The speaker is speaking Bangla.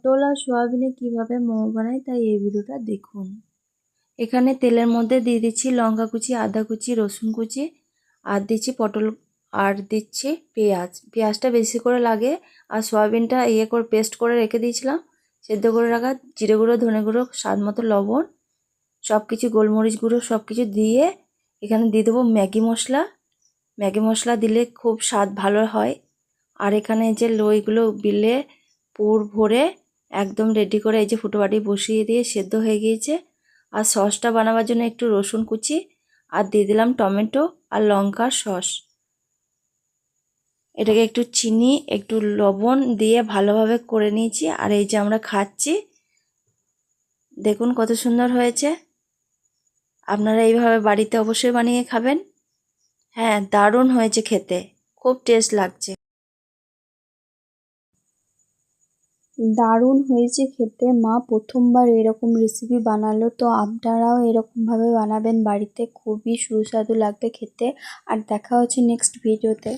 পটল আর সয়াবিনে কিভাবে মোমো বানাই তাই এই ভিডিওটা দেখুন। এখানে তেলের মধ্যে দিয়ে দিচ্ছি লঙ্কা কুচি, আদা কুচি, রসুন কুচি, আর দিচ্ছি পটল, আর দিচ্ছি পেঁয়াজ। পেঁয়াজটা বেশি করে লাগে, আর সয়াবিনটা করে পেস্ট করে রেখে দিয়েছিলাম, সেদ্ধ করে রাখা। জিরে গুঁড়ো, ধনে গুঁড়ো, স্বাদ মতো লবণ, সব কিছু, গোলমরিচ গুঁড়ো সব কিছু দিয়ে এখানে দিয়ে দেবো ম্যাগি মশলা। ম্যাগি মশলা দিলে খুব স্বাদ ভালো হয়। আর এখানে যে লইগুলো বিলে পুর ভরে একদম রেডি করে এই যে ফুটো বাটি বসিয়ে দিয়ে সেদ্ধ হয়ে গিয়েছে। আর সসটা বানাবার জন্য একটু রসুন কুচি, আর দিয়ে দিলাম টমেটো আর লঙ্কার সস। এটাকে একটু চিনি, একটু লবণ দিয়ে ভালোভাবে করে নিয়েছি। আর এই যে আমরা খাচ্ছি, দেখুন কত সুন্দর হয়েছে। আপনারা এইভাবে বাড়িতে অবশ্যই বানিয়ে খাবেন। হ্যাঁ, দারুণ হয়েছে খেতে, খুব টেস্ট লাগছে। দারুণ হয়েছে খেতে। মা প্রথমবার এরকম রেসিপি বানালো, তো আপনারাও এরকমভাবে বানাবেন বাড়িতে, খুবই সুস্বাদু লাগবে খেতে। আর দেখা হচ্ছে নেক্সট ভিডিওতে।